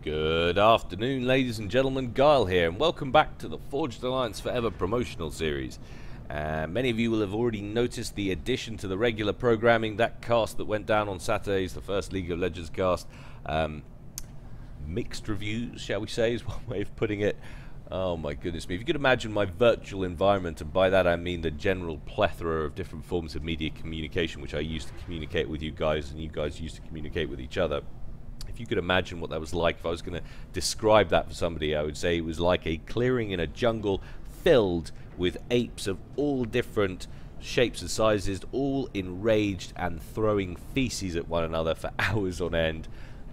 Good afternoon, ladies and gentlemen. Guile here, and welcome back to the Forged Alliance Forever promotional series. Many of you will have already noticed the addition to the regular programming, that cast that went down on Saturdays, the first League of Legends cast. Mixed reviews, shall we say, is one way of putting it. Oh my goodness me. If you could imagine my virtual environment, and by that I mean the general plethora of different forms of media communication which I used to communicate with you guys and you guys used to communicate with each other. If you could imagine what that was like, if I was going to describe that for somebody, I would say it was like a clearing in a jungle filled with apes of all different shapes and sizes, all enraged and throwing feces at one another for hours on end.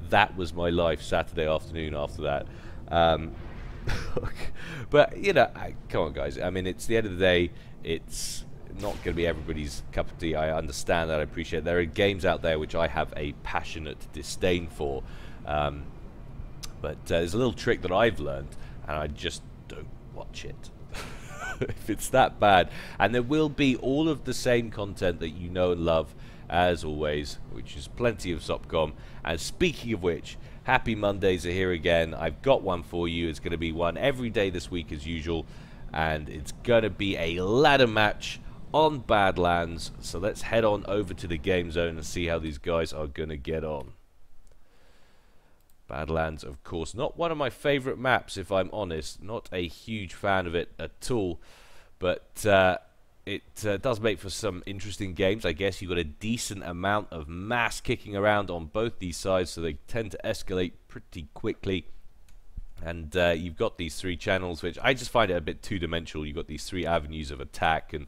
That was my life Saturday afternoon after that. But, you know, come on guys, I mean, it's the end of the day, it's not going to be everybody's cup of tea. I understand that, I appreciate it. There are games out there which I have a passionate disdain for, but there's a little trick that I've learned, and I just don't watch it. If it's that bad. And there will be all of the same content that you know and love, as always, which is plenty of Sopcom. And speaking of which, happy Mondays are here again. I've got one for you. It's going to be one every day this week as usual, and it's going to be a ladder match on Badlands. So let's head on over to the game zone and see how these guys are going to get on. Badlands, of course, not one of my favorite maps, if I'm honest. Not a huge fan of it at all, but it does make for some interesting games. I guess you've got a decent amount of mass kicking around on both these sides, so they tend to escalate pretty quickly. And you've got these three channels, which I just find it a bit two-dimensional. You've got these three avenues of attack, and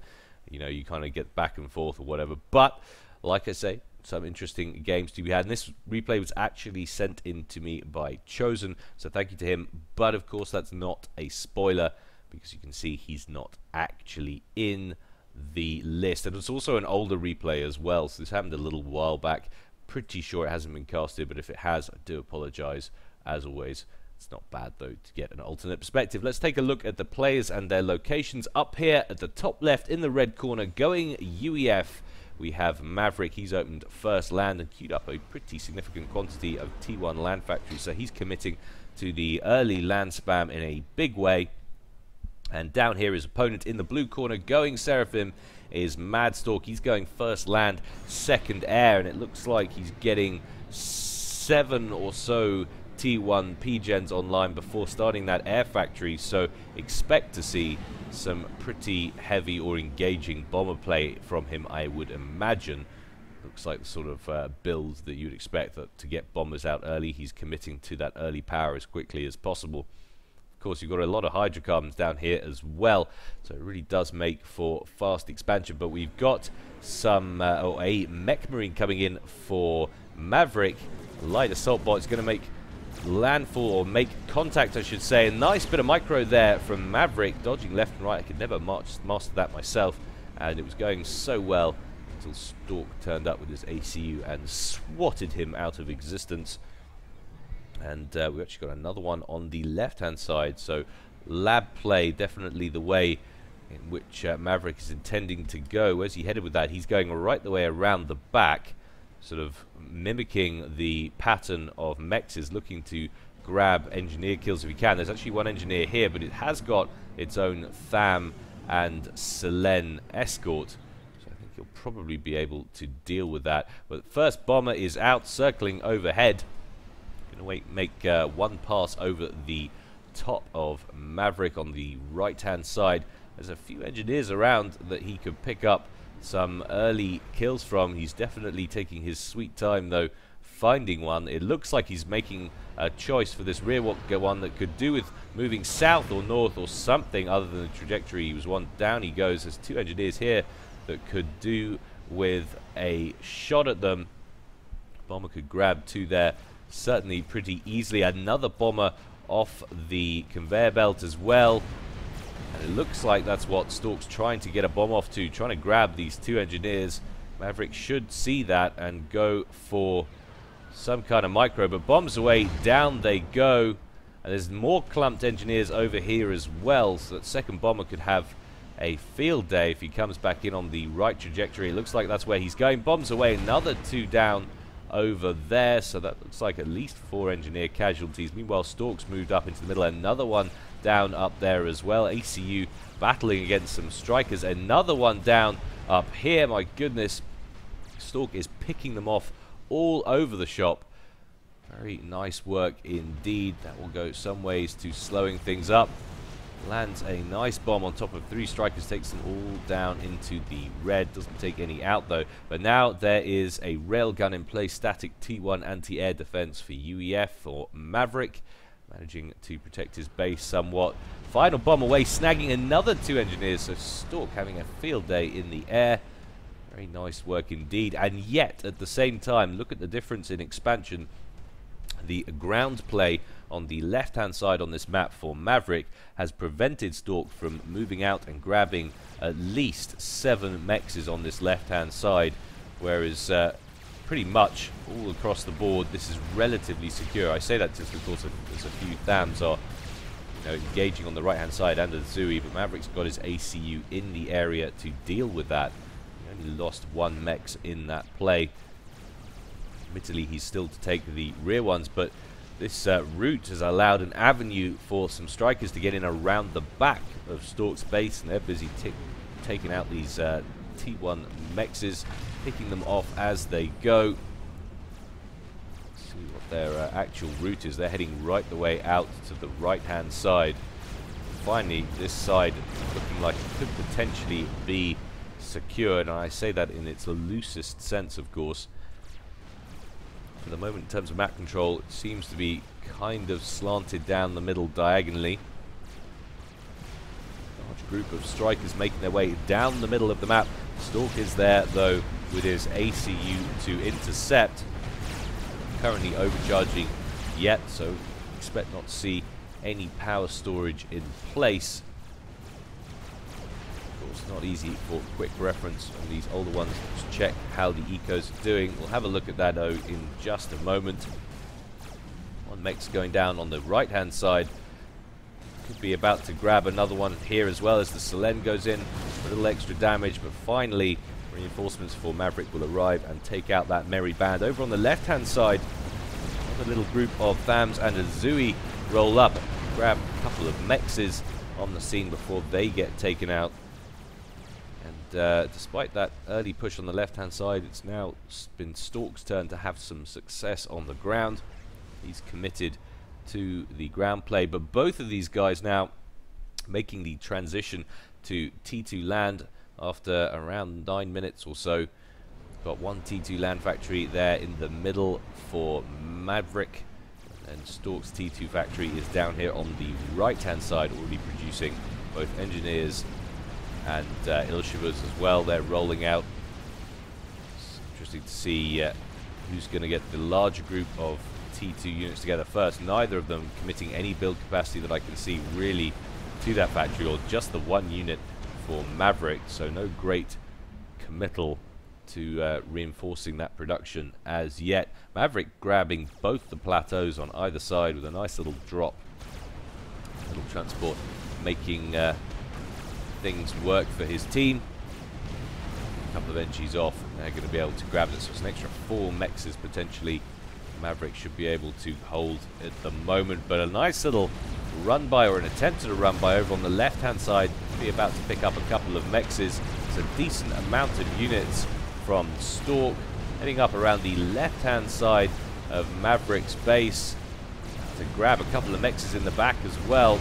you know, you kind of get back and forth or whatever. But like I say, some interesting games to be had. And this replay was actually sent in to me by Chosen, so thank you to him. But of course, that's not a spoiler, because you can see he's not actually in the list. And it's also an older replay as well, so this happened a little while back. Pretty sure it hasn't been casted, but if it has, I do apologize. As always, it's not bad though to get an alternate perspective. Let's take a look at the players and their locations. Up here at the top left in the red corner, going UEF, we have Maverick. He's opened first land and queued up a pretty significant quantity of T1 land factories, so he's committing to the early land spam in a big way. And down here, his opponent in the blue corner, going Seraphim, is Madstork. He's going first land, second air, and it looks like he's getting 7 or so T1 P-gens online before starting that air factory, so expect to see some pretty heavy or engaging bomber play from him, I would imagine. Looks like the sort of build that you'd expect, that to get bombers out early. He's committing to that early power as quickly as possible. Of course, you've got a lot of hydrocarbons down here as well, so it really does make for fast expansion. But we've got some a mech marine coming in for Maverick. Light assault bot is going to make landfall, or make contact I should say. A nice bit of micro there from Maverick, dodging left and right. I could never master that myself, and it was going so well until Stork turned up with his ACU and swatted him out of existence. And we've actually got another one on the left hand side, so lab play definitely the way in which Maverick is intending to go. Where's he headed with that? He's going right the way around the back, sort of mimicking the pattern of mechs, is looking to grab engineer kills if he can. There's actually one engineer here, but it has got its own Tham and Selen escort, so I think he'll probably be able to deal with that. But the first bomber is out, circling overhead. Going to make one pass over the top of Maverick on the right hand side. There's a few engineers around that he could pick up some early kills from. He's definitely taking his sweet time though finding one. It looks like he's making a choice for this rear one that could do with moving south or north or something other than the trajectory. He was one. Down he goes. There's two engineers here that could do with a shot at them. Bomber could grab two there certainly pretty easily. Another bomber off the conveyor belt as well. And it looks like that's what Stork's trying to get a bomb off to, trying to grab these two engineers. Maverick should see that and go for some kind of micro, but bombs away, down they go. And there's more clumped engineers over here as well, so that second bomber could have a field day if he comes back in on the right trajectory. It looks like that's where he's going. Bombs away, another two down over there, so that looks like at least 4 engineer casualties. Meanwhile, Stork's moved up into the middle, another one down up there as well. ACU battling against some strikers, another one down up here. My goodness, Stork is picking them off all over the shop. Very nice work indeed. That will go some ways to slowing things up. Lands a nice bomb on top of 3 strikers, takes them all down into the red. Doesn't take any out though. But now there is a railgun in place, static T1 anti-air defense for UEF or Maverick, managing to protect his base somewhat. Final bomb away, snagging another 2 engineers. So Stork having a field day in the air. Very nice work indeed. And yet at the same time, look at the difference in expansion. The ground play on the left-hand side on this map for Maverick has prevented Stork from moving out and grabbing at least 7 mexes on this left-hand side, whereas pretty much all across the board this is relatively secure. I say that just because there's a few THAMs are engaging on the right-hand side and the Zui, but Maverick's got his ACU in the area to deal with that. He only lost 1 mex in that play. Admittedly, he's still to take the rear ones, but this route has allowed an avenue for some strikers to get in around the back of Stork's base, and they're busy taking out these T1 mexes, picking them off as they go. Let's see what their actual route is. They're heading right the way out to the right-hand side. Finally, this side looking like it could potentially be secured, and I say that in its loosest sense, of course. For the moment, in terms of map control, it seems to be kind of slanted down the middle diagonally. Large group of strikers making their way down the middle of the map. Stork is there, though, with his ACU to intercept. Currently overcharging yet, so expect not to see any power storage in place. It's not easy for quick reference on these older ones to check how the ecos are doing. We'll have a look at that though in just a moment. 1 mex going down on the right hand side. Could be about to grab another one here as well as the Selen goes in for a little extra damage, but finally reinforcements for Maverick will arrive and take out that merry band. Over on the left hand side, another little group of THAMs and a Zui roll up, grab a couple of mexes on the scene before they get taken out. Despite that early push on the left-hand side, it's now been Stork's turn to have some success on the ground. He's committed to the ground play, but both of these guys now making the transition to T2 land after around 9 minutes or so. Got 1 T2 land factory there in the middle for Maverick, and Stork's T2 factory is down here on the right-hand side, already producing both engineers and Ilshivers as well. They're rolling out. It's interesting to see who's going to get the larger group of T2 units together first. Neither of them committing any build capacity that I can see really to that factory, or just the 1 unit for Maverick, so no great committal to reinforcing that production as yet. Maverick grabbing both the plateaus on either side with a nice little drop. Little transport making things work for his team. A couple of NGs off, and they're going to be able to grab it. So it's an extra 4 mexes potentially Maverick should be able to hold at the moment. But a nice little run by, or an attempt at a run by over on the left hand side. Be about to pick up a couple of mexes. It's a decent amount of units from Stork heading up around the left hand side of Maverick's base to grab a couple of mexes in the back as well.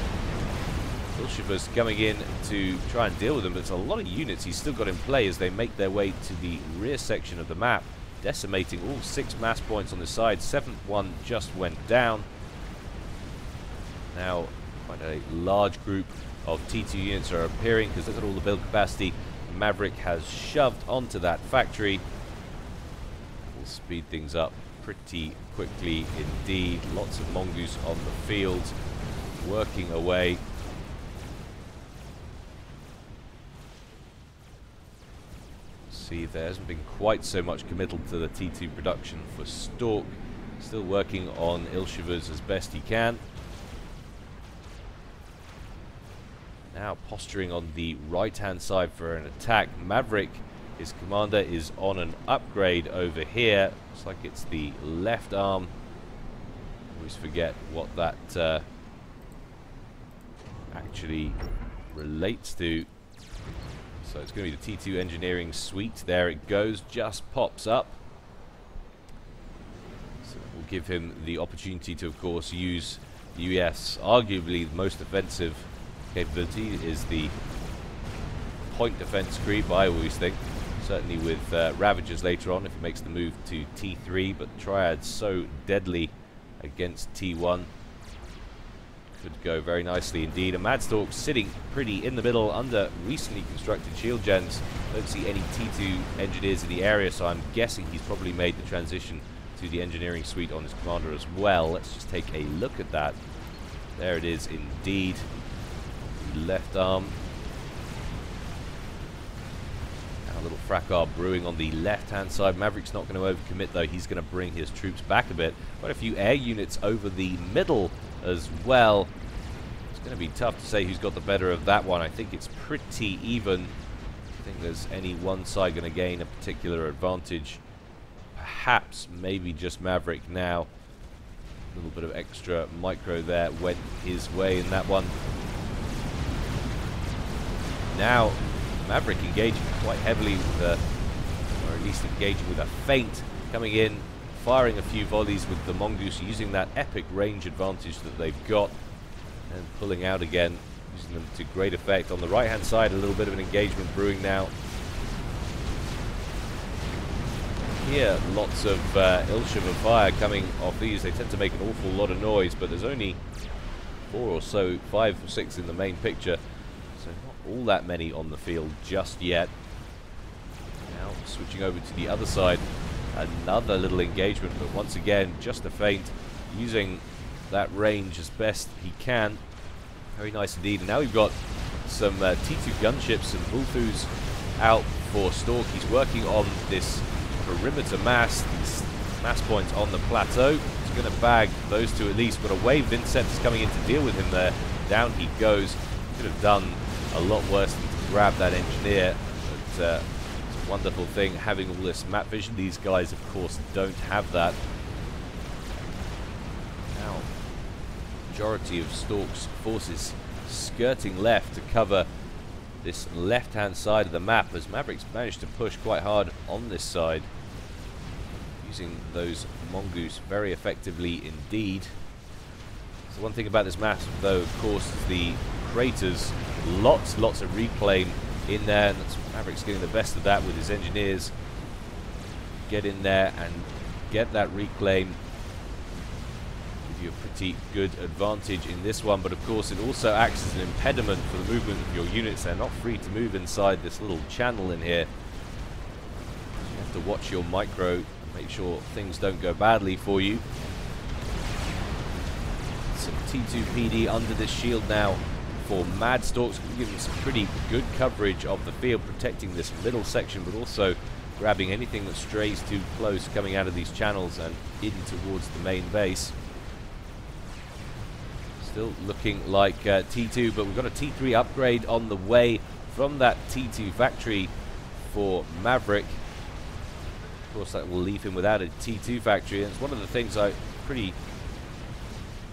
Ilshivers coming in to try and deal with them, but it's a lot of units he's still got in play as they make their way to the rear section of the map, decimating all 6 mass points on the side. 7th one just went down. Now quite a large group of T2 units are appearing because look at all the build capacity Maverick has shoved onto that factory. We'll speed things up pretty quickly indeed. Lots of mongoose on the field working away. See, there hasn't been quite so much committal to the T2 production for Stork. Still working on Ilshivers as best he can. Now posturing on the right hand side for an attack. Maverick His commander is on an upgrade over here. Looks like it's the left arm. Always forget what that actually relates to. So it's going to be the T2 engineering suite. There it goes, just pops up. So we'll give him the opportunity to, of course, use US. Arguably the most offensive capability is the point defense creep, I always think. Certainly with Ravagers later on, if he makes the move to T3, but Triad's so deadly against T1. Could go very nicely indeed. And Madstork sitting pretty in the middle under recently constructed shield gens. Don't see any T2 engineers in the area, so I'm guessing he's probably made the transition to the engineering suite on his commander as well. Let's just take a look at that. There it is indeed. The left arm. A little fracas brewing on the left-hand side. Maverick's not going to overcommit, though. He's going to bring his troops back a bit. Quite a few air units over the middle as well. It's going to be tough to say who's got the better of that one. I think it's pretty even. I think there's any one side going to gain a particular advantage. Perhaps, maybe just Maverick now. A little bit of extra micro there went his way in that one. Now Maverick engaging quite heavily with or at least engaging with a feint, coming in, firing a few volleys with the Mongoose, using that epic range advantage that they've got, and pulling out again, using them to great effect. On the right hand side, a little bit of an engagement brewing now. Here, lots of ill-shiver fire coming off these. They tend to make an awful lot of noise, but there's only 4 or so, 5 or 6 in the main picture. So not all that many on the field just yet. Now switching over to the other side, another little engagement, but once again just a feint, using that range as best he can. Very nice indeed. And now we've got some T2 gunships and Bullthus out for Stork. He's working on this perimeter mass, these mass points on the plateau. He's going to bag those two at least, but a wave of interceptors coming in to deal with him there. Down he goes. Could have done a lot worse than to grab that engineer, but it's a wonderful thing having all this map vision. These guys, of course, don't have that. Now, majority of Stork's forces skirting left to cover this left-hand side of the map, as Maverick's managed to push quite hard on this side, using those Mongoose very effectively indeed. So one thing about this map, though, of course, is the craters. Lots of reclaim in there, and Maverick's getting the best of that with his engineers. Get in there and get that reclaim. Give you a pretty good advantage in this one, but of course it also acts as an impediment for the movement of your units. They're not free to move inside this little channel in here. You have to watch your micro and make sure things don't go badly for you. Some T2 PD under this shield now for Madstork, giving some pretty good coverage of the field, protecting this middle section, but also grabbing anything that strays too close coming out of these channels and in towards the main base. Still looking like T2, but we've got a T3 upgrade on the way from that T2 factory for Maverick. Of course, that will leave him without a T2 factory, and it's one of the things I'm pretty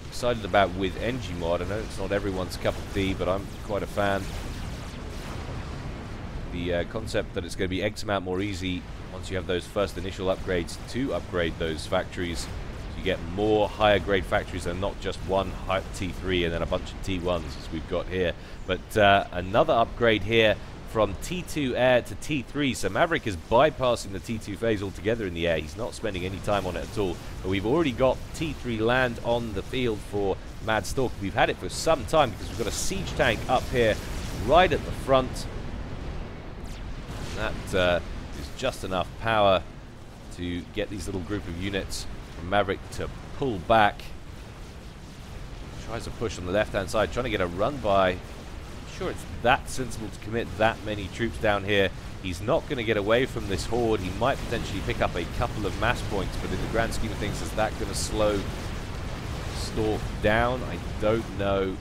excited about with Ngmod. I know it's not everyone's cup of tea, but I'm quite a fan. The concept that it's going to be X amount more easy once you have those first initial upgrades to upgrade those factories. So you get more higher grade factories and not just one T3 and then a bunch of T1s as we've got here. But another upgrade here from T2 air to T3, so Maverick is bypassing the T2 phase altogether in the air. He's not spending any time on it at all, but we've already got T3 land on the field for Madstork. We've had it for some time because we've got a siege tank up here right at the front. That is just enough power to get these little group of units from Maverick to pull back. Tries to push on the left hand side, trying to get a run by. Sure, it's that sensible to commit that many troops down here. He's not going to get away from this horde. He might potentially pick up a couple of mass points, but in the grand scheme of things, is that going to slow Stork down? I don't know.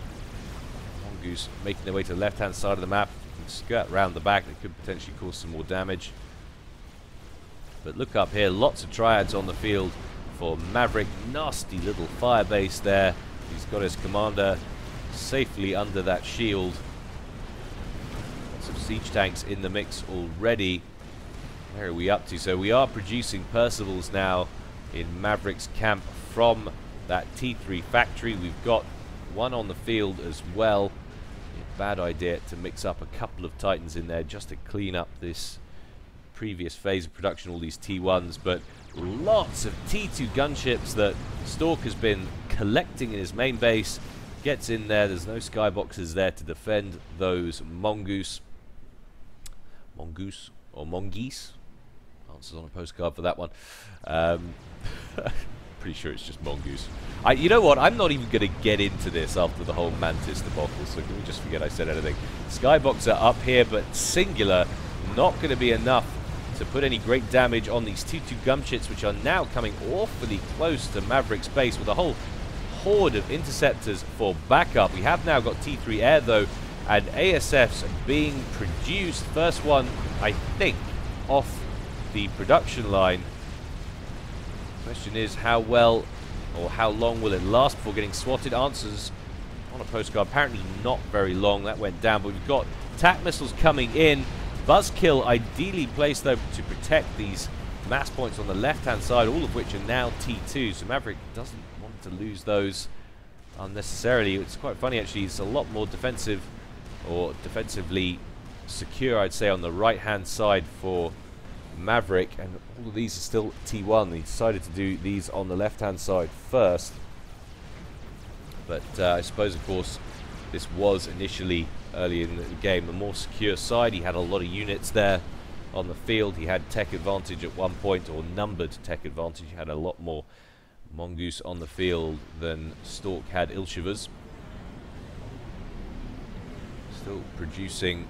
Mongoose making their way to the left-hand side of the map. Skirt around the back, that could potentially cause some more damage. But look up here, lots of triads on the field for Maverick. Nasty little fire base there. He's got his commander safely under that shield. Lots of siege tanks in the mix already. Where are we up to? So we are producing Percivals now in Maverick's camp from that T3 factory. We've got one on the field as well. Bad idea to mix up a couple of Titans in there just to clean up this previous phase of production, all these T1s, but lots of T2 gunships that Stork has been collecting in his main base. Gets in there, there's no skyboxes there to defend those mongoose or mongeese. Answers on a postcard for that one. Pretty sure it's just mongoose. You know what? I'm not even going to get into this after the whole Mantis debacle, so can we just forget I said anything? Skybox are up here, but singular, not going to be enough to put any great damage on these T2 gunships, which are now coming awfully close to Maverick's base with a whole horde of interceptors for backup. We have now got T3 air, though, and ASFs being produced. First one, I think, off the production line. Question is, how well or how long will it last before getting swatted? Answers on a postcard, apparently not very long. That went down, but we've got attack missiles coming in. Buzzkill ideally placed, though, to protect these mass points on the left-hand side, all of which are now T2, so Maverick doesn't want to lose those unnecessarily. It's quite funny, actually. It's a lot more defensive, or defensively secure, I'd say, on the right-hand side for Maverick, and all of these are still T1. He decided to do these on the left-hand side first, but I suppose, of course, this was initially early in the game the more secure side. He had a lot of units there on the field. He had tech advantage at one point, or numbered tech advantage. He had a lot more mongoose on the field than Stork had Ilshivas. Still producing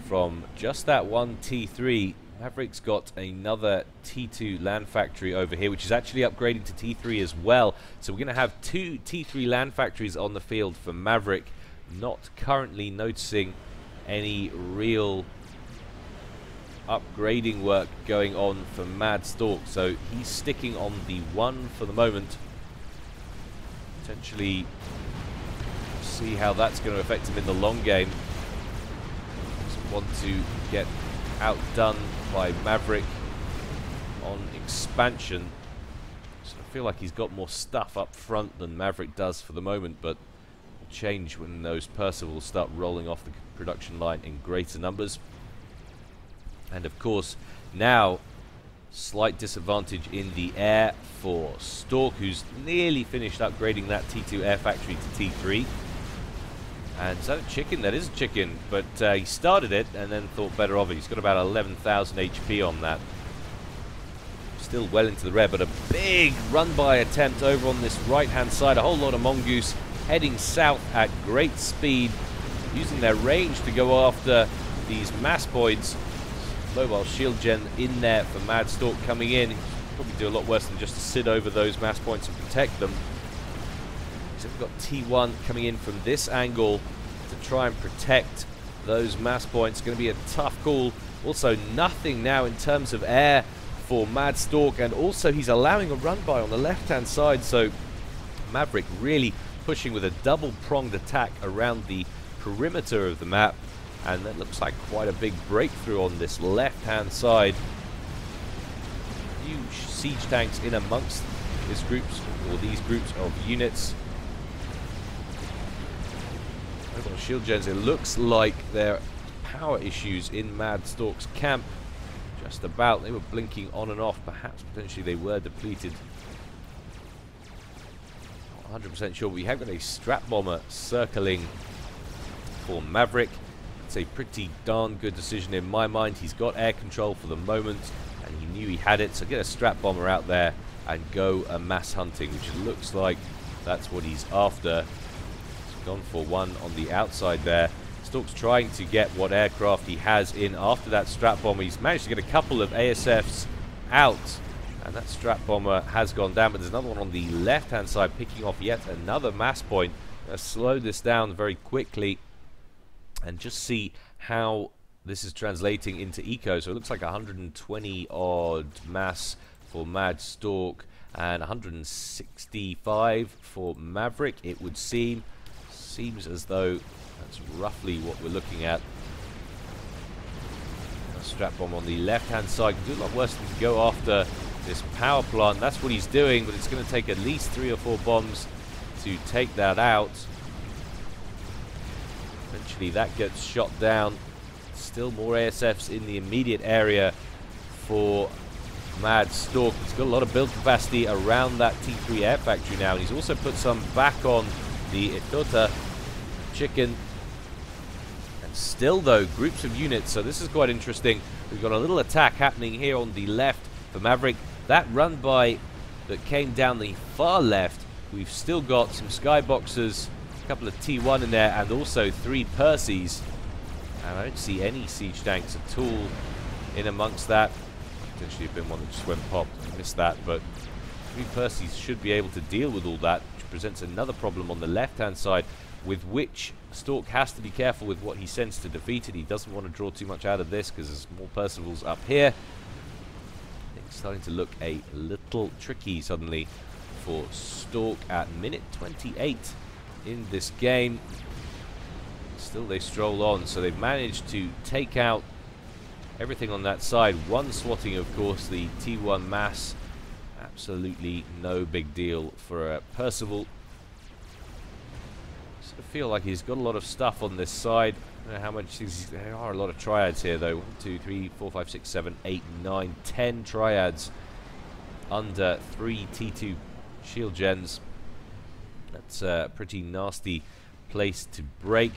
from just that one T3. Maverick's got another T2 land factory over here, which is actually upgrading to T3 as well. So we're going to have two T3 land factories on the field for Maverick. Not currently noticing any real upgrading work going on for Madstork, so he's sticking on the one for the moment. Potentially see how that's going to affect him in the long game. Doesn't want to get outdone by Maverick on expansion. So I feel like he's got more stuff up front than Maverick does for the moment, but will change when those Percivals start rolling off the production line in greater numbers. And of course, now slight disadvantage in the air for Stork, who's nearly finished upgrading that T2 air factory to T3. And is that a chicken? That is a chicken, but he started it and then thought better of it. He's got about 11,000 HP on that. Still well into the red, but a big run-by attempt over on this right-hand side. A whole lot of mongoose heading south at great speed, using their range to go after these mass points. Mobile shield gen in there for Madstork coming in. Probably do a lot worse than just to sit over those mass points and protect them. So we've got T1 coming in from this angle to try and protect those mass points. Going to be a tough call. Also, nothing now in terms of air for Madstork, and also he's allowing a run-by on the left-hand side. So Maverick really pushing with a double-pronged attack around the perimeter of the map, and that looks like quite a big breakthrough on this left-hand side. Huge siege tanks in amongst these groups of units. Mobile shield gens, it looks like there are power issues in Madstork's camp. Just about. They were blinking on and off. Perhaps potentially they were depleted. Not 100% sure. We have got a strap bomber circling for Maverick. It's a pretty darn good decision in my mind. He's got air control for the moment, and he knew he had it. So get a strap bomber out there and go a mass hunting, which it looks like that's what he's after. He's gone for one on the outside there. Stork's trying to get what aircraft he has in after that strap bomber. He's managed to get a couple of ASFs out, and that strap bomber has gone down, but there's another one on the left-hand side picking off yet another mass point. Slow this down very quickly and just see how this is translating into eco. So it looks like 120 odd mass for Madstork and 165 for Maverick, it would seem. Seems as though that's roughly what we're looking at. A strap bomb on the left hand side can do a lot worse than to go after this power plant. That's what he's doing, but it's going to take at least 3 or 4 bombs to take that out. Eventually that gets shot down. Still more ASFs in the immediate area for Madstork. He's got a lot of build capacity around that T3 air factory now, and he's also put some back on the Itota chicken. And still though, groups of units, so this is quite interesting. We've got a little attack happening here on the left for Maverick. That run by that came down the far left, we've still got some skyboxers, a couple of T1 in there, and also 3 Percys. And I don't see any siege tanks at all in amongst that. Potentially have been one that just went popped. I missed that, but 3 Percys should be able to deal with all that, which presents another problem on the left-hand side, with which Stork has to be careful with what he sends to defeat it. He doesn't want to draw too much out of this because there's more Percivals up here. It's starting to look a little tricky suddenly for Stork at minute 28 in this game. Still they stroll on, so they've managed to take out everything on that side. One swatting, of course, the T1 mass. Absolutely no big deal for Percival. I feel like he's got a lot of stuff on this side. I don't know how much. There are a lot of triads here, though. 1, 2, 3, 4, 5, 6, 7, 8, 9, 10 triads under 3 T2 shield gens. That's a pretty nasty place to break.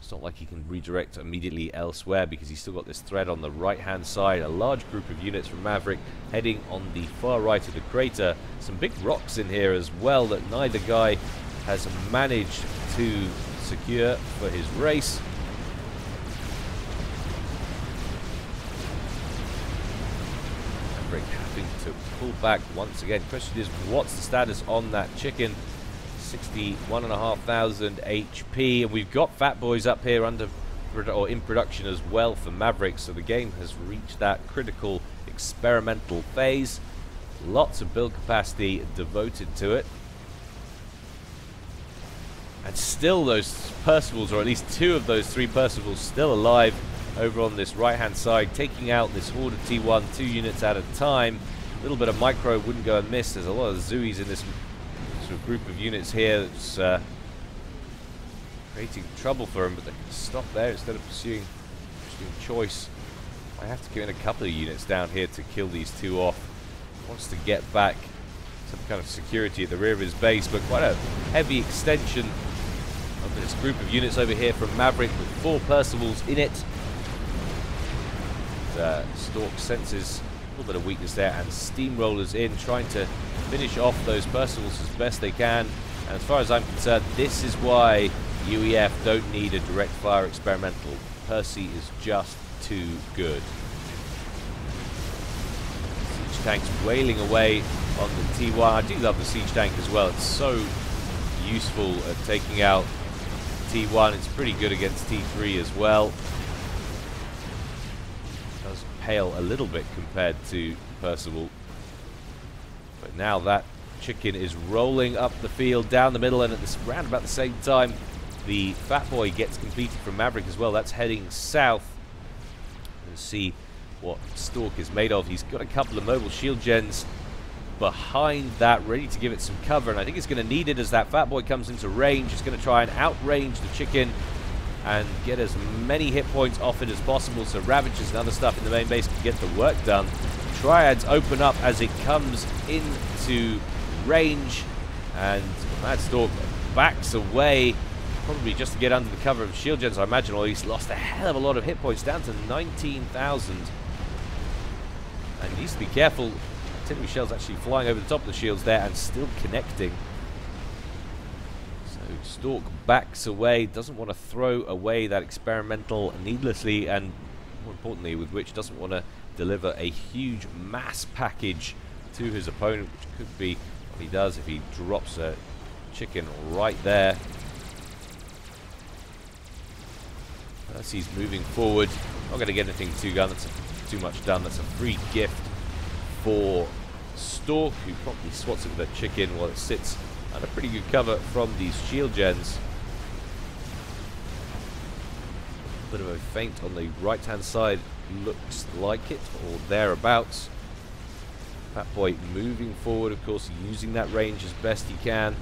It's not like he can redirect immediately elsewhere because he's still got this thread on the right-hand side. A large group of units from Maverick heading on the far right of the crater. Some big rocks in here as well that neither guy has managed to secure for his race. Maverick having to pull back once again. Question is, what's the status on that chicken? 61,500 HP, and we've got Fat Boys up here under or in production as well for Maverick, so the game has reached that critical experimental phase. Lots of build capacity devoted to it, and still those Percivals, or at least 2 of those 3 Percivals, still alive over on this right hand side, taking out this horde of T1 2 units at a time. A little bit of micro wouldn't go amiss. There's a lot of Zooies in this sort of group of units here that's creating trouble for him, but they can stop there instead of pursuing interesting choice. I have to get in a couple of units down here to kill these 2 off. He wants to get back some kind of security at the rear of his base, but quite a heavy extension of this group of units over here from Maverick with 4 Percivals in it. Stork senses a little bit of weakness there and steamrollers in, trying to finish off those Percivals as best they can. And as far as I'm concerned, this is why UEF don't need a direct fire experimental. Percy is just too good. Siege tanks wailing away on the T1. I do love the siege tank as well. It's so useful at taking out T1. It's pretty good against T3 as well. It does pale a little bit compared to Percival. But now that chicken is rolling up the field down the middle, and at this round about the same time the Fat Boy gets completed from Maverick as well. That's heading south. Let's see what Stork is made of. He's got a couple of mobile shield gens behind that, ready to give it some cover, and I think it's going to need it as that Fat Boy comes into range. It's going to try and outrange the chicken and get as many hit points off it as possible, so Ravages and other stuff in the main base can get the work done. Triads open up as it comes into range, and Madstork backs away, probably just to get under the cover of shield gens, I imagine, or he's lost a hell of a lot of hit points, down to 19,000. And he needs to be careful. Artillery shells actually flying over the top of the shields there and still connecting. So Stork backs away, doesn't want to throw away that experimental needlessly, and more importantly, with which doesn't want to deliver a huge mass package to his opponent, which could be what he does if he drops a chicken right there. As he's moving forward, not going to get anything too much done. That's a free gift for Stork, who promptly swats it with a chicken while it sits under pretty good cover from these shield gens. Bit of a feint on the right hand side, looks like it, or thereabouts. Fat Boy moving forward, of course, using that range as best he can.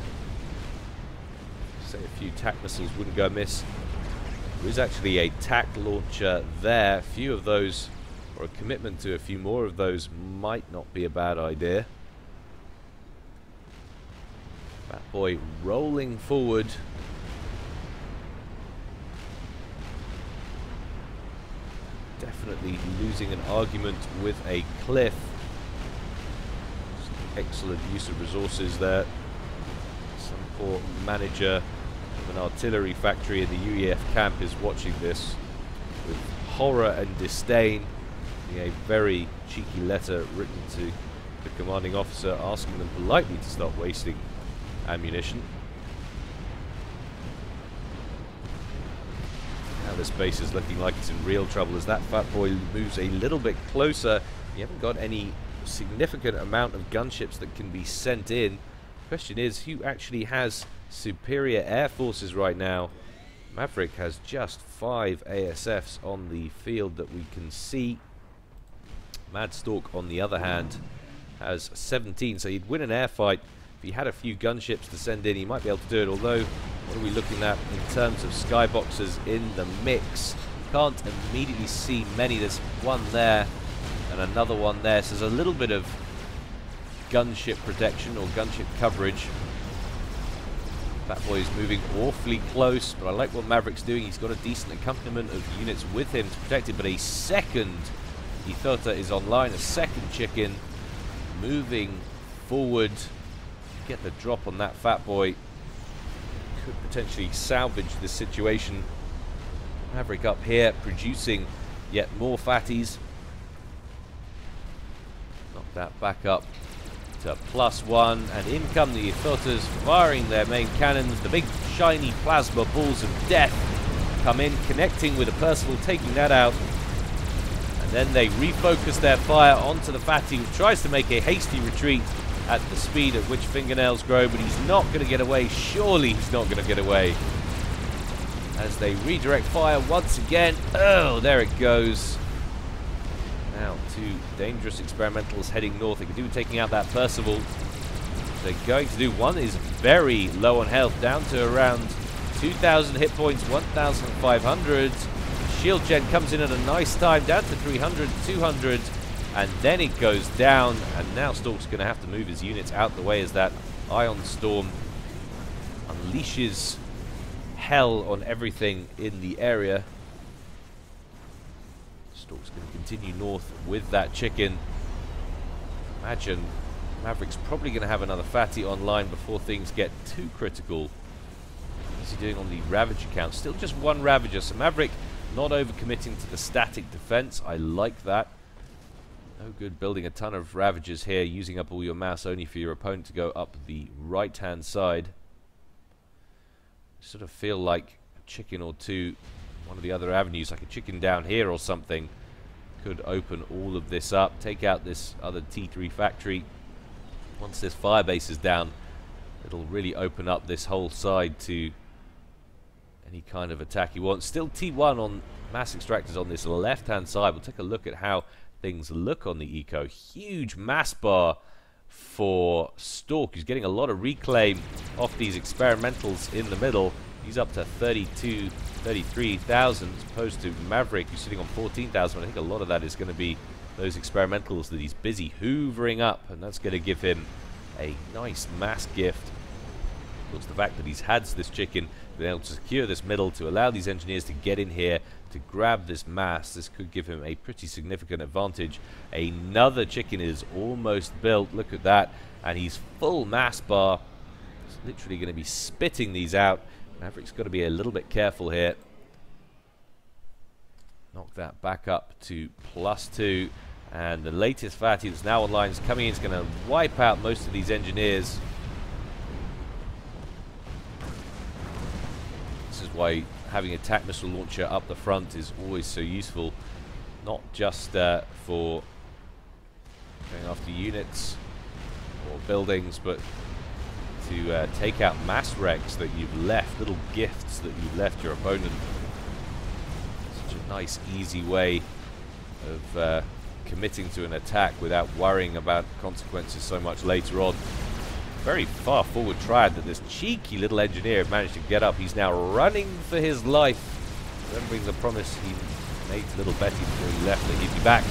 Say a few tac missiles wouldn't go amiss. There is actually a tac launcher there. A few of those, or a commitment to a few more of those, might not be a bad idea. Fat Boy rolling forward. Definitely losing an argument with a cliff. Excellent use of resources there. Some poor manager of an artillery factory in the UEF camp is watching this with horror and disdain. A very cheeky letter written to the commanding officer asking them politely to stop wasting ammunition. Now this base is looking like it's in real trouble as that Fat Boy moves a little bit closer. You haven't got any significant amount of gunships that can be sent in. Question is, who actually has superior air forces right now? Maverick has just 5 ASFs on the field that we can see. Madstork, on the other hand, has 17, so he'd win an air fight. If he had a few gunships to send in, he might be able to do it, although, what are we looking at in terms of skyboxers in the mix? Can't immediately see many. There's one there and another one there, so there's a little bit of gunship protection or gunship coverage. Fat Boy is moving awfully close, but I like what Maverick's doing. He's got a decent accompaniment of units with him to protect it, but a second Ethota is online, a second chicken moving forward. Get the drop on that Fat Boy. Could potentially salvage this situation. Maverick up here producing yet more fatties. Knock that back up to +1, and in come the Ethotas firing their main cannons. The big shiny plasma balls of death come in, connecting with a Percival, taking that out. And then they refocus their fire onto the fatty, who tries to make a hasty retreat at the speed at which fingernails grow, but he's not going to get away. Surely he's not going to get away. As they redirect fire once again. Oh, there it goes. Now, 2 dangerous experimentals heading north. They could do with taking out that Percival. They're going to do. One is very low on health, down to around 2,000 hit points, 1,500. Shield gen comes in at a nice time, down to 300, 200, and then it goes down. And now Stork's going to have to move his units out the way as that Ion Storm unleashes hell on everything in the area. Stork's going to continue north with that chicken. Imagine Maverick's probably going to have another fatty online before things get too critical. What's he doing on the Ravager count? Still just 1 Ravager, so Maverick not overcommitting to the static defense. I like that. No good building a ton of Ravagers here, using up all your mass only for your opponent to go up the right-hand side. Sort of feel like a chicken or two, one of the other avenues, like a chicken down here or something, could open all of this up, take out this other T3 factory. Once this firebase is down, it'll really open up this whole side to any kind of attack you want. Still T1 on mass extractors on this left-hand side. We'll take a look at how things look on the eco. Huge mass bar for Stork, who's getting a lot of reclaim off these experimentals in the middle. He's up to 32, 33,000 as opposed to Maverick, who's sitting on 14,000. I think a lot of that is going to be those experimentals that he's busy hoovering up, and that's going to give him a nice mass gift. Of course, the fact that he's had this chicken, been able to secure this middle to allow these engineers to get in here to grab this mass, this could give him a pretty significant advantage. Another chicken is almost built. Look at that, and he's full mass bar. He's literally going to be spitting these out. Maverick's got to be a little bit careful here. Knock that back up to +2, and the latest fatty that's now online is coming in. It's going to wipe out most of these engineers. This is why having a attack missile launcher up the front is always so useful, not just for going after units or buildings, but to take out mass wrecks that you've left, little gifts that you've left your opponent. Such a nice, easy way of committing to an attack without worrying about consequences so much later on. Very far forward triad that this cheeky little engineer managed to get up. He's now running for his life, remembering the promise he made to little Betty before he left that he'd be back.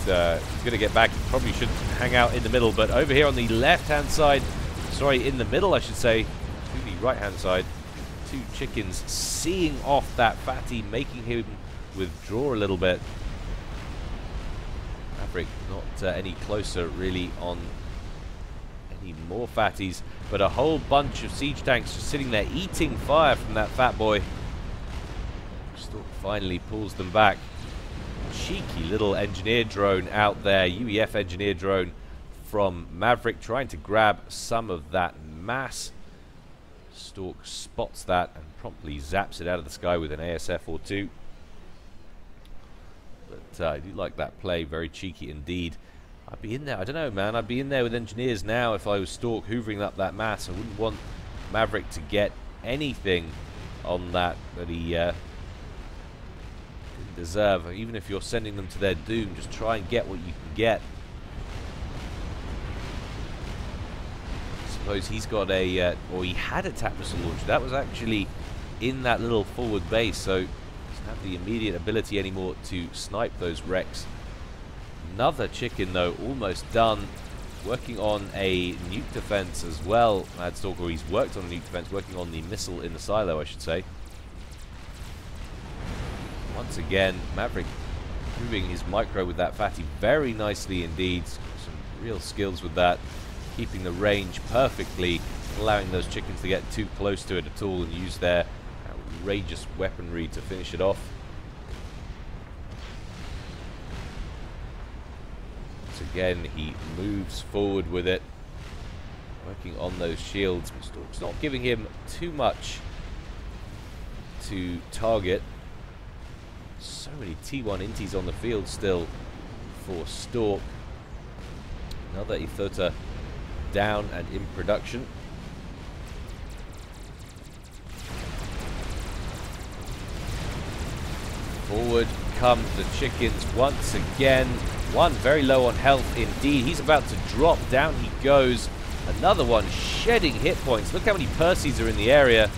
But he's going to get back. He probably shouldn't hang out in the middle, but over here on the left-hand side, sorry, in the middle I should say, to the right-hand side, two chickens seeing off that fatty, making him withdraw a little bit. Maverick not any closer really on any more fatties, but a whole bunch of siege tanks just sitting there eating fire from that fat boy. Stork finally pulls them back. Cheeky little engineer drone out there, UEF engineer drone from Maverick, trying to grab some of that mass. Stork spots that and promptly zaps it out of the sky with an ASF or two. But I do like that play, very cheeky indeed. I'd be in there, I don't know man, I'd be in there with engineers now if I was Stork hoovering up that mass. I wouldn't want Maverick to get anything on that he didn't deserve. Even if you're sending them to their doom, just try and get what you can get. I suppose he's got a, or he had a attack missile launcher. That was actually in that little forward base, so he doesn't have the immediate ability anymore to snipe those wrecks. Another chicken though, almost done. Working on a nuke defense as well, Madstork, or he's worked on a nuke defense, working on the missile in the silo, I should say. Once again, Maverick moving his micro with that fatty very nicely indeed. Some real skills with that, keeping the range perfectly, allowing those chickens to get too close to it at all and use their outrageous weaponry to finish it off. Once again, he moves forward with it, working on those shields. Madstork's not giving him too much to target. So many T1 inties on the field still for Stork. Another Ethota down and in production. Forward come the chickens once again. One very low on health indeed. He's about to drop. Down he goes. Another one shedding hit points. Look how many Perseus are in the area.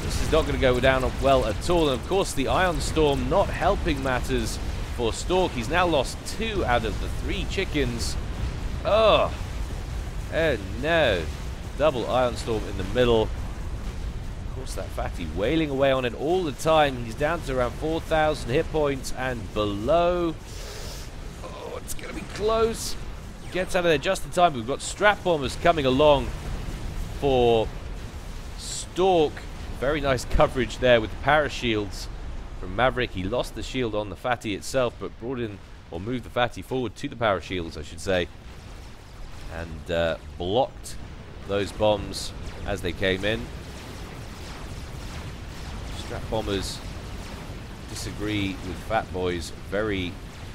This is not going to go down well at all. And of course the Ion Storm not helping matters for Stork. He's now lost 2 out of the 3 chickens. Oh no. Double Ion Storm in the middle. Of course that fatty wailing away on it all the time. He's down to around 4,000 hit points and below. Oh, it's going to be close. Gets out of there just in time. We've got strap bombers coming along for Stork. Very nice coverage there with the parashields from Maverick. He lost the shield on the fatty itself, but brought in, or moved the fatty forward to the parashields, I should say, and blocked those bombs as they came in. Strap bombers disagree with fat boys very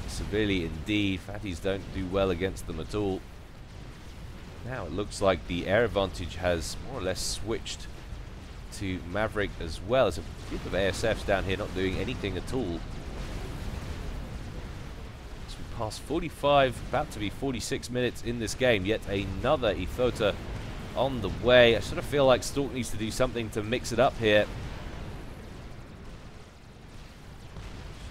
severely indeed. Fatties don't do well against them at all. Now it looks like the air advantage has more or less switched to Maverick as well. There's a group of ASFs down here not doing anything at all. So we pass 45, about to be 46 minutes in this game. Yet another Ethota on the way. I sort of feel like Stork needs to do something to mix it up here.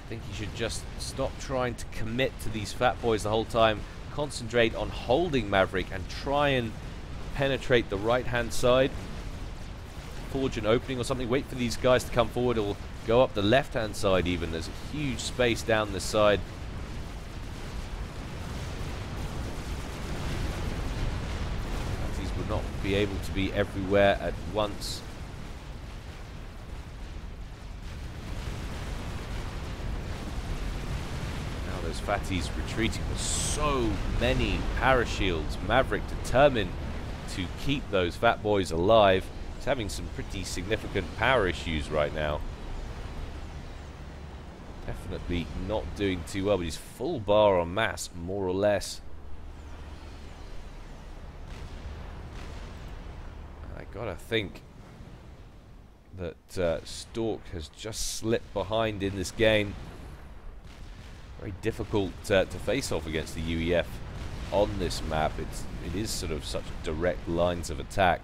I think he should just stop trying to commit to these fat boys the whole time. Concentrate on holding Maverick and try and penetrate the right-hand side. Forge an opening or something. Wait for these guys to come forward, or go up the left-hand side even. There's a huge space down this side. These would not be able to be everywhere at once. Now those fatties retreating with so many parashields. Maverick determined to keep those fat boys alive. He's having some pretty significant power issues right now. Definitely not doing too well, but he's full bar on mass, more or less. I gotta think that Stork has just slipped behind in this game. Very difficult to face off against the UEF on this map. It is sort of such direct lines of attack.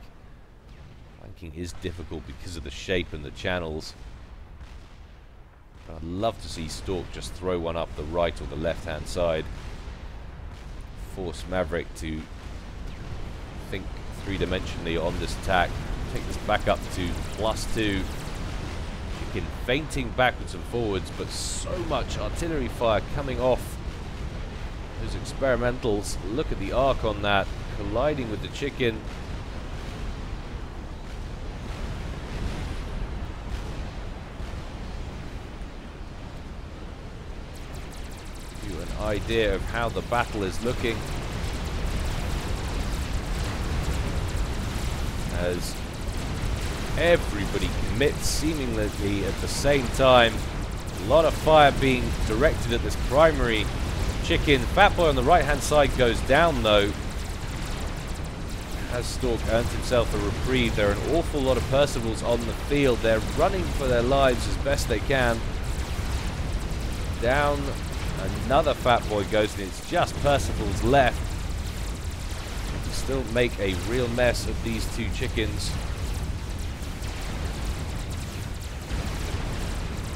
Flanking is difficult because of the shape and the channels. I'd love to see Stork just throw one up the right or the left hand side. Force Maverick to think three-dimensionally on this attack. Take this back up to +2. Chicken fainting backwards and forwards, but so much artillery fire coming off those experimentals. Look at the arc on that, colliding with the chicken. An idea of how the battle is looking as everybody commits seemingly at the same time. A lot of fire being directed at this primary chicken. Fat Boy on the right hand side goes down though. Has Stork earned himself a reprieve? There are an awful lot of Percivals on the field. They're running for their lives as best they can. Down. Another Fat Boy goes, and it's just Percival's left. Still make a real mess of these two chickens.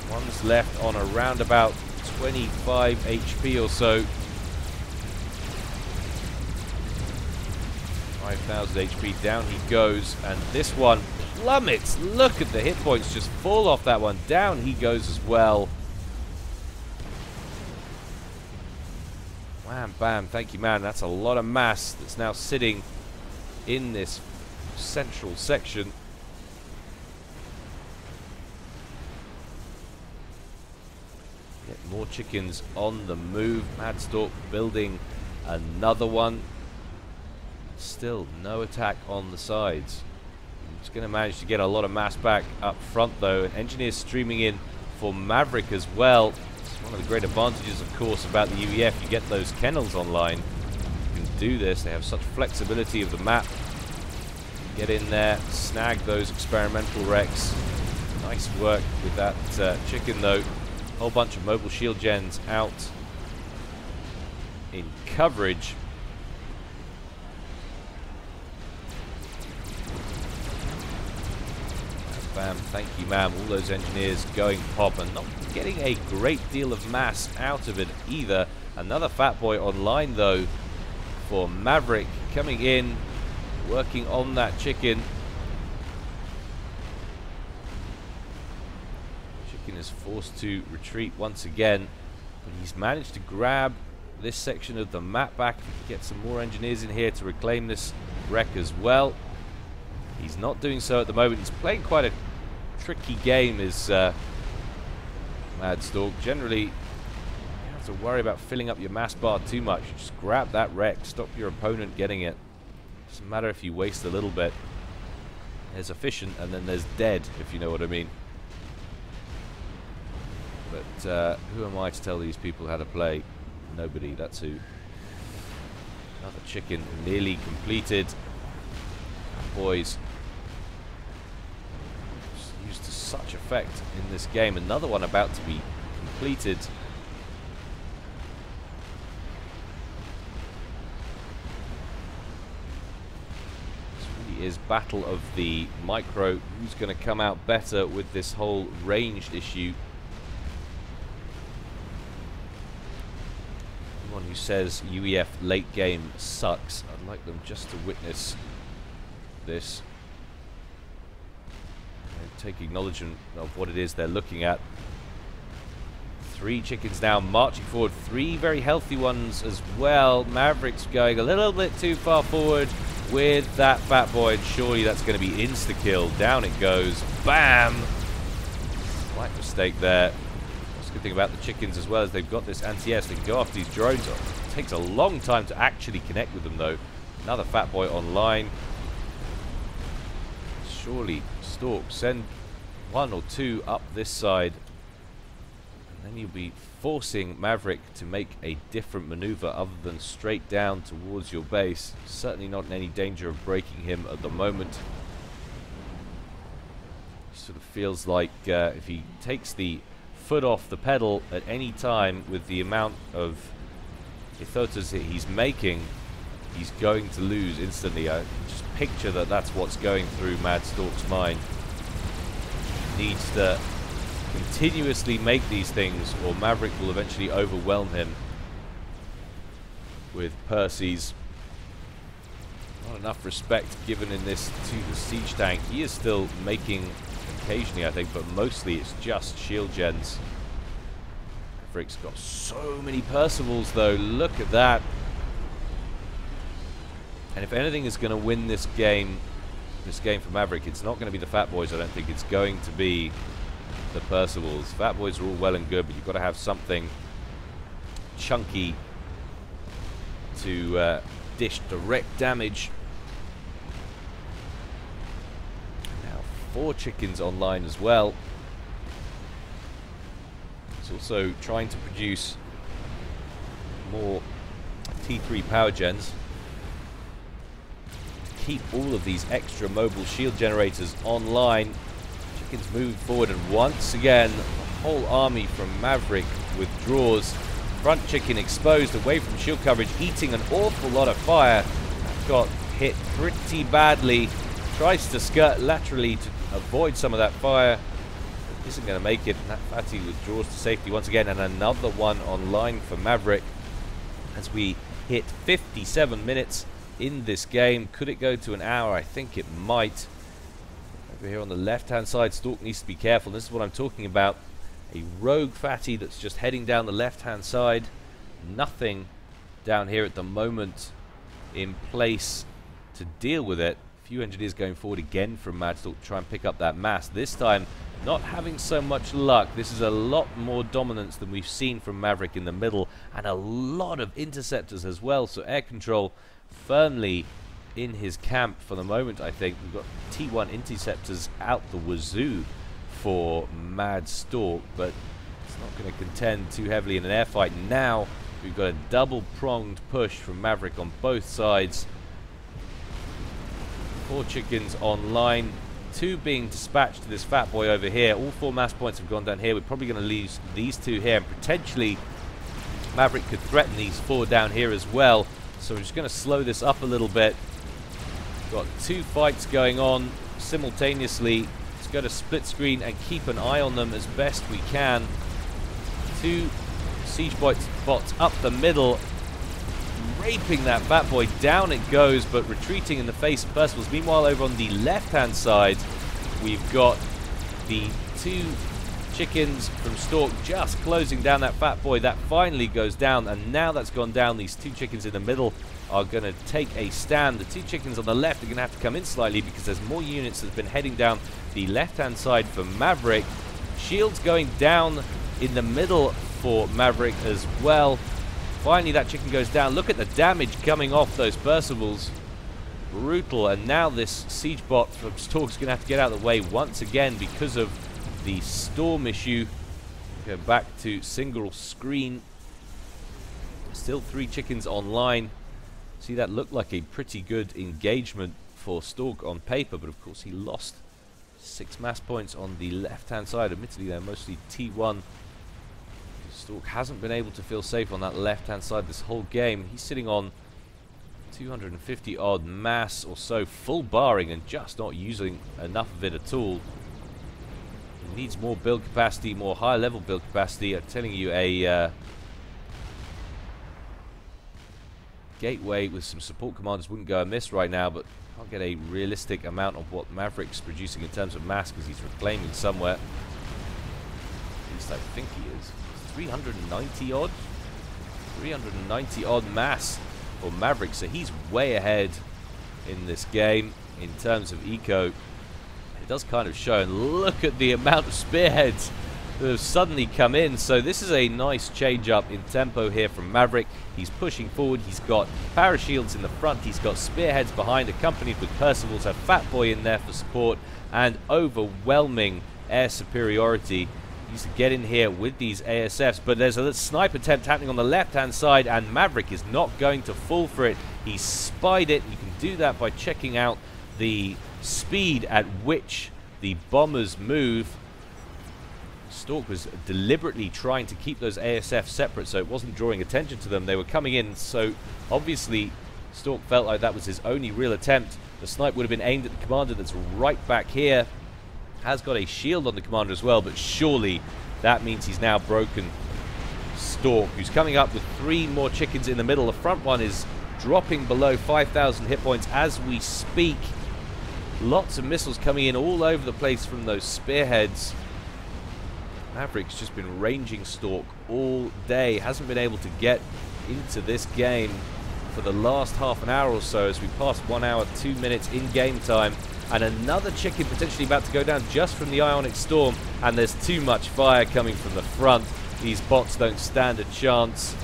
One's left on around about 25 HP or so. 5,000 HP, down he goes, and this one plummets. Look at the hit points just fall off that one. Down he goes as well. Wham, bam, thank you, man. That's a lot of mass that's now sitting in this central section. Get more chickens on the move. Madstork building another one. Still no attack on the sides. He's going to manage to get a lot of mass back up front, though. And engineers streaming in for Maverick as well. One of the great advantages, of course, about the UEF, you get those kennels online. You can do this. They have such flexibility of the map. Get in there, snag those experimental wrecks. Nice work with that chicken, though. Whole bunch of mobile shield gens out in coverage. Bam, thank you, ma'am. All those engineers going pop and not getting a great deal of mass out of it either. Another Fat Boy online, though, for Maverick coming in, working on that chicken. Chicken is forced to retreat once again, but he's managed to grab this section of the map back. He can get some more engineers in here to reclaim this wreck as well. He's not doing so at the moment. He's playing quite a tricky game, is Madstork. Generally, you don't have to worry about filling up your mass bar too much. You just grab that wreck, stop your opponent getting it. Doesn't matter if you waste a little bit. There's efficient, and then there's dead, if you know what I mean. But who am I to tell these people how to play? Nobody, that's who. Another chicken nearly completed. Boys used to such effect in this game. Another one about to be completed. This really is battle of the micro. Who's going to come out better with this whole ranged issue? Anyone who says UEF late game sucks, I'd like them just to witness this and take acknowledgement of what it is they're looking at. 3 chickens now marching forward, 3 very healthy ones as well. Maverick's going a little bit too far forward with that Fat Boy, and surely that's going to be insta-kill. Down it goes. Bam! Slight mistake there. That's a good thing about the chickens as well, as they've got this anti-air, so they can go after these drones. It takes a long time to actually connect with them, though. Another Fat Boy online. surely, Stork, send one or two up this side. And then you'll be forcing Maverick to make a different maneuver other than straight down towards your base. Certainly not in any danger of breaking him at the moment. Sort of feels like if he takes the foot off the pedal at any time with the amount of Ithotas that he's making, he's going to lose instantly. I just picture that that's what's going through Madstork's mind. Needs to continuously make these things, or Maverick will eventually overwhelm him with Percy's. Not enough respect given in this to the siege tank. He is still making occasionally, I think, but mostly it's just shield gens. Maverick's got so many Percivals though, look at that. And if anything is going to win this game for Maverick, it's not going to be the Fat Boys, I don't think. It's going to be the Percivals. Fat Boys are all well and good, but you've got to have something chunky to dish direct damage. Now 4 chickens online as well. He's also trying to produce more T3 power gens. Keep all of these extra mobile shield generators online. Chickens moving forward, and once again the whole army from Maverick withdraws. Front chicken exposed away from shield coverage, eating an awful lot of fire. Got hit pretty badly. Tries to skirt laterally to avoid some of that fire. Isn't going to make it. That Fatty withdraws to safety once again, and another one online for Maverick as we hit 57 minutes in this game. Could it go to an hour? I think it might. Over here on the left-hand side, Stork needs to be careful. This is what I'm talking about. A rogue Fatty that's just heading down the left-hand side. Nothing down here at the moment in place to deal with it. A few engineers going forward again from Madstork to try and pick up that mass. This time, not having so much luck. This is a lot more dominance than we've seen from Maverick in the middle, and a lot of interceptors as well. So air control firmly in his camp for the moment, I think. We've got T1 interceptors out the wazoo for Madstork, but it's not going to contend too heavily in an air fight. Now we've got a double-pronged push from Maverick on both sides. 4 chickens online, 2 being dispatched to this Fat Boy over here. All 4 mass points have gone down here. We're probably going to lose these 2 here, and potentially Maverick could threaten these 4 down here as well. So we're just going to slow this up a little bit. Got 2 fights going on simultaneously. Let's go to split screen and keep an eye on them as best we can. 2 siege bots up the middle, raping that Fat Boy. Down it goes, but retreating in the face of Percivals. Meanwhile, over on the left-hand side, we've got the 2 chickens from Stork just closing down that Fat Boy. That finally goes down, and now that's gone down, these 2 chickens in the middle are going to take a stand. The 2 chickens on the left are going to have to come in slightly because there's more units that have been heading down the left-hand side for Maverick. Shields going down in the middle for Maverick as well. Finally, that chicken goes down. Look at the damage coming off those Percivals. Brutal. And now this siege bot from Stork's going to have to get out of the way once again because of the storm issue. Go back to single screen. Still 3 chickens online. See, that looked like a pretty good engagement for Stork on paper, but of course he lost 6 mass points on the left-hand side. Admittedly, they're mostly T1. Stork hasn't been able to feel safe on that left-hand side this whole game. He's sitting on 250 odd mass or so, full barring, and just not using enough of it at all. He needs more build capacity, more high-level build capacity. I'm telling you, a gateway with some support commanders wouldn't go amiss right now, but can't get a realistic amount of what Maverick's producing in terms of mass because he's reclaiming somewhere. At least I think he is. 390 odd? 390 odd mass for Maverick, so he's way ahead in this game in terms of eco. It does kind of show, and look at the amount of spearheads that have suddenly come in. So this is a nice change up in tempo here from Maverick. He's pushing forward. He's got parashields in the front. He's got spearheads behind, accompanied with Percival's. A Fat Boy in there for support, and overwhelming air superiority. He needs to get in here with these ASFs, but there's a snipe attempt happening on the left-hand side, and Maverick is not going to fall for it. He spied it. You can do that by checking out the speed at which the bombers move. Stork was deliberately trying to keep those ASF separate so it wasn't drawing attention to them. They were coming in, so obviously Stork felt like that was his only real attempt. The snipe would have been aimed at the commander that's right back here. Has got a shield on the commander as well, but surely that means he's now broken Stork, who's coming up with 3 more chickens in the middle. The front one is dropping below 5,000 hit points as we speak. Lots of missiles coming in all over the place from those spearheads. Maverick's just been ranging Stork all day. Hasn't been able to get into this game for the last half an hour or so, as we pass 1 hour, 2 minutes in game time. And another chicken potentially about to go down just from the Ionic Storm. And there's too much fire coming from the front. These bots don't stand a chance.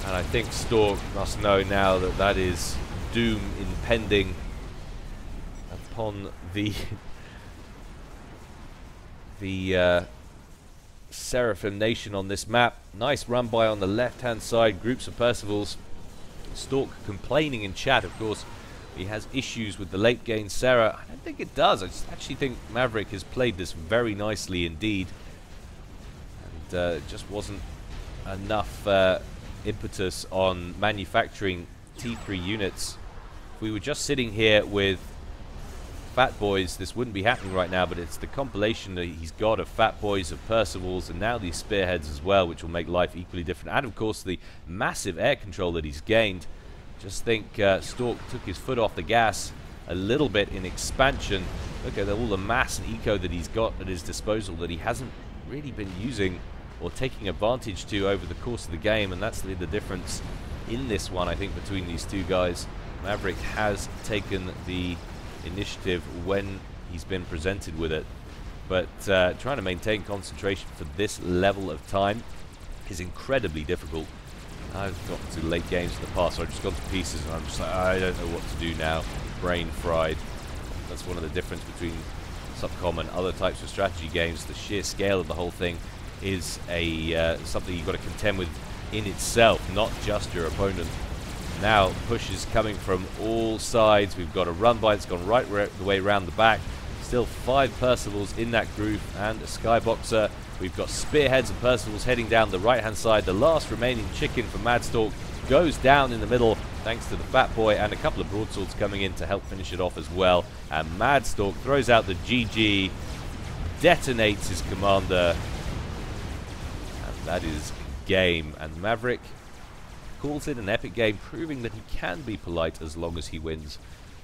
And I think Stork must know now that that is doom impending upon the Seraphim Nation on this map. Nice run by on the left-hand side. Groups of Percivals. Stork complaining in chat, of course. He has issues with the late game Sarah. I don't think it does. I actually think Maverick has played this very nicely indeed. And it just wasn't enough impetus on manufacturing T3 units. If we were just sitting here with Fat Boys, this wouldn't be happening right now, but it's the compilation that he's got of Fat Boys, of Percivals, and now these spearheads as well, which will make life equally different. And of course the massive air control that he's gained. Just think Stork took his foot off the gas a little bit in expansion. Look at all the mass and eco that he's got at his disposal that he hasn't really been using or taking advantage to over the course of the game, and that's the difference in this one, I think, between these two guys. Maverick has taken the initiative when he's been presented with it, but trying to maintain concentration for this level of time is incredibly difficult. I've got to late games in the past, so I've just gone to pieces and I'm just like, I don't know what to do now. Brain fried. That's one of the difference between Subcom and other types of strategy games. The sheer scale of the whole thing is a something you've got to contend with in itself, not just your opponent. Now pushes coming from all sides. We've got a run by that's gone right the way around the back. Still 5 Percivals in that group and a Skyboxer. We've got spearheads and Percivals heading down the right hand side. The last remaining chicken for Madstork goes down in the middle thanks to the Fat Boy, and a couple of broadswords coming in to help finish it off as well. And Madstork throws out the GG, detonates his commander, and that is game. And Maverick calls it an epic game, proving that he can be polite as long as he wins.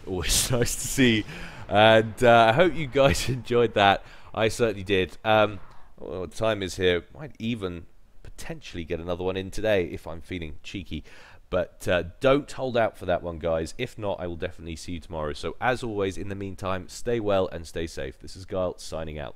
Always nice to see. And I hope you guys enjoyed that. I certainly did. What time is here? Might even potentially get another one in today if I'm feeling cheeky. But don't hold out for that one, guys. If not, I will definitely see you tomorrow. So as always, in the meantime, stay well and stay safe. This is Guile signing out.